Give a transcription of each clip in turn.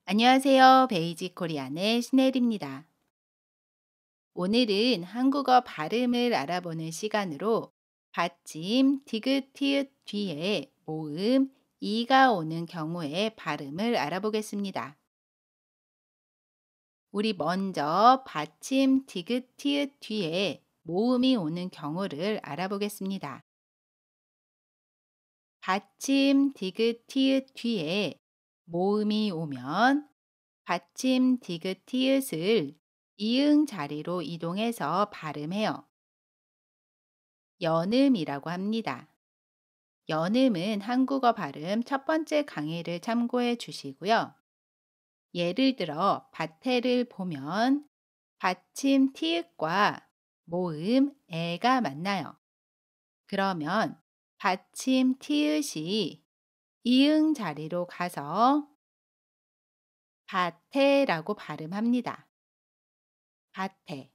안녕하세요. 베이직 코리안의 신혜리입니다. 오늘은 한국어 발음을 알아보는 시간으로 받침 디귿 티읕 뒤에 모음 이가 오는 경우의 발음을 알아보겠습니다. 우리 먼저 받침 디귿 티읕 뒤에 모음이 오는 경우를 알아보겠습니다. 받침 디귿 티읕 뒤에 모음이 오면 받침 디귿 티읕을 이응 자리로 이동해서 발음해요. 연음이라고 합니다. 연음은 한국어 발음 첫 번째 강의를 참고해 주시고요. 예를 들어 밭에를 보면 받침 티읕과 모음 에가 만나요. 그러면 받침 티읕이 이응 자리로 가서 밭에라고 발음합니다. 밭에.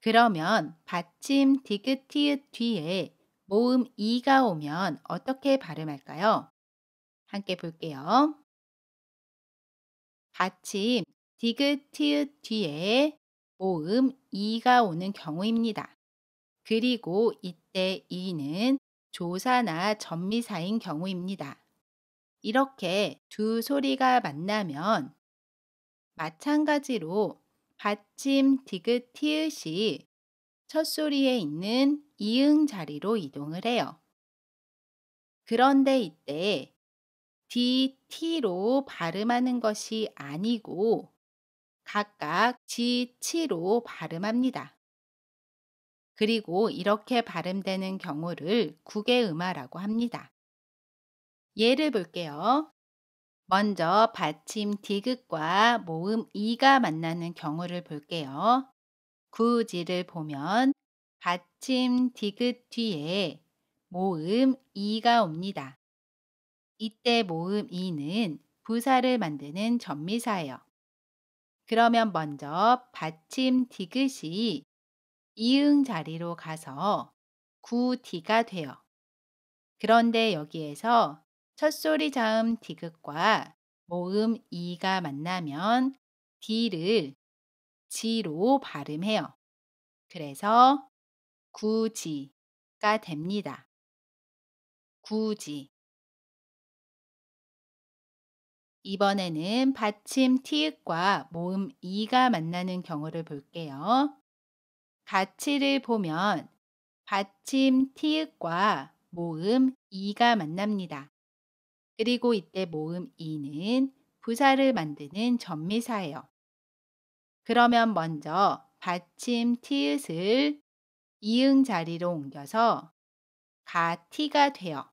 그러면 받침 디귿 티읕 뒤에 모음 이가 오면 어떻게 발음할까요? 함께 볼게요. 받침 디귿 티읕 뒤에 모음 이가 오는 경우입니다. 그리고 이때 이는 조사나 전미사인 경우입니다. 이렇게 두 소리가 만나면 마찬가지로 받침 디귿 티읕이 첫 소리에 있는 이응 자리로 이동을 해요. 그런데 이때 DT로 발음하는 것이 아니고 각각 GT로 발음합니다. 그리고 이렇게 발음되는 경우를 국외음화라고 합니다. 예를 볼게요. 먼저 받침 디귿과 모음 이가 만나는 경우를 볼게요. 구지를 보면 받침 디귿 뒤에 모음 이가 옵니다. 이때 모음 이는 부사를 만드는 전미사예요. 그러면 먼저 받침 디귿이 이응 자리로 가서 구디가 돼요. 그런데 여기에서 첫소리 자음 디귿과 모음 이가 만나면 디를 지로 발음해요. 그래서 구지가 됩니다. 구지. 이번에는 받침 티읕과 모음 이가 만나는 경우를 볼게요. 가치를 보면 받침 티읕과 모음 이가 만납니다. 그리고 이때 모음 이는 부사를 만드는 전미사예요. 그러면 먼저 받침 티읕을 이응 자리로 옮겨서 가티가 돼요.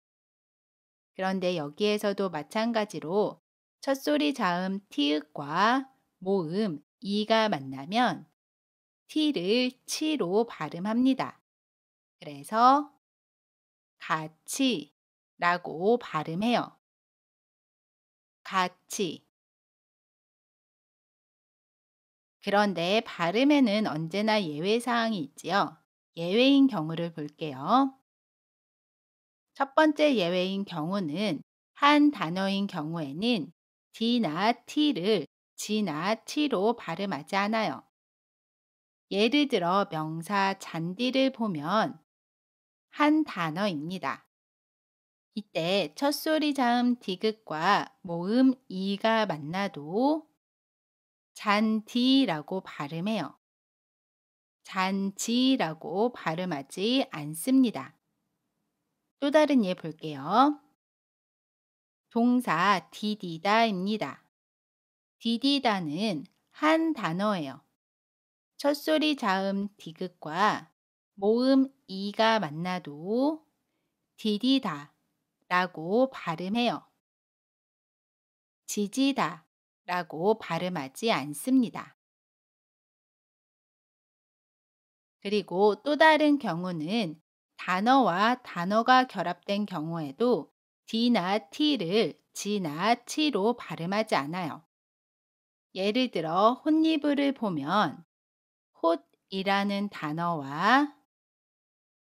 그런데 여기에서도 마찬가지로 첫소리 자음 티읕과 모음 이가 만나면 t를 치로 발음합니다. 그래서 같이라고 발음해요. 같이. 그런데 발음에는 언제나 예외사항이 있지요. 예외인 경우를 볼게요. 첫 번째 예외인 경우는 한 단어인 경우에는 D나 T를 G나 T로 발음하지 않아요. 예를 들어 명사 잔디를 보면 한 단어입니다. 이때 첫소리 자음 디귿과 모음 이가 만나도 잔디라고 발음해요. 잔지라고 발음하지 않습니다. 또 다른 예 볼게요. 동사 디디다입니다. 디디다는 한 단어예요. 첫소리 자음 디귿과 모음 이가 만나도 디디다 라고 발음해요. 지지다 라고 발음하지 않습니다. 그리고 또 다른 경우는 단어와 단어가 결합된 경우에도 D나 T를 G나 T로 발음하지 않아요. 예를 들어 혼이불을 보면 홑이라는 단어와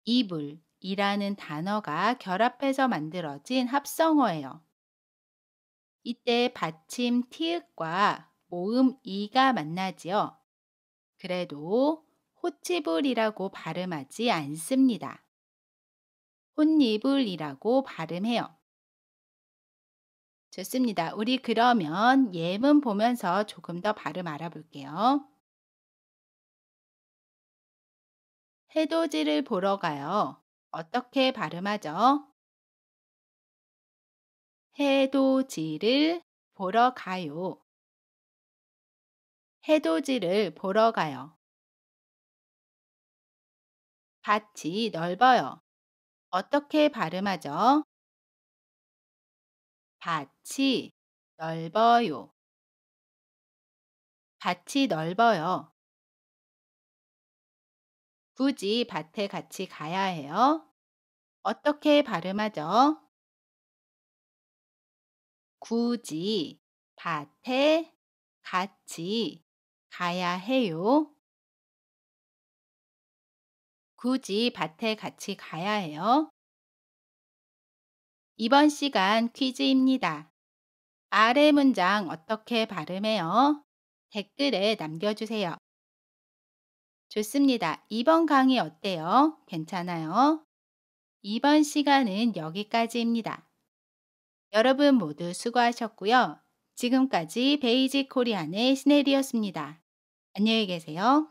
이불이라는 단어가 결합해서 만들어진 합성어예요. 이때 받침 티읕과 모음 이가 만나지요. 그래도 호치불이라고 발음하지 않습니다. 혼이불이라고 발음해요. 좋습니다. 우리 그러면 예문 보면서 조금 더 발음 알아볼게요. 해돋이를 보러 가요. 어떻게 발음하죠? 해돋이를 보러 가요. 해돋이를 보러 가요. 밭이 넓어요. 어떻게 발음하죠? 밭이 넓어요. 밭이 넓어요. 굳이 밭에 같이 가야 해요. 어떻게 발음하죠? 굳이 밭에 같이 가야 해요. 굳이 밭에 같이 가야 해요. 이번 시간 퀴즈입니다. 아래 문장 어떻게 발음해요? 댓글에 남겨주세요. 좋습니다. 이번 강의 어때요? 괜찮아요? 이번 시간은 여기까지입니다. 여러분 모두 수고하셨고요. 지금까지 베이직 코리안의 시네리였습니다. 안녕히 계세요.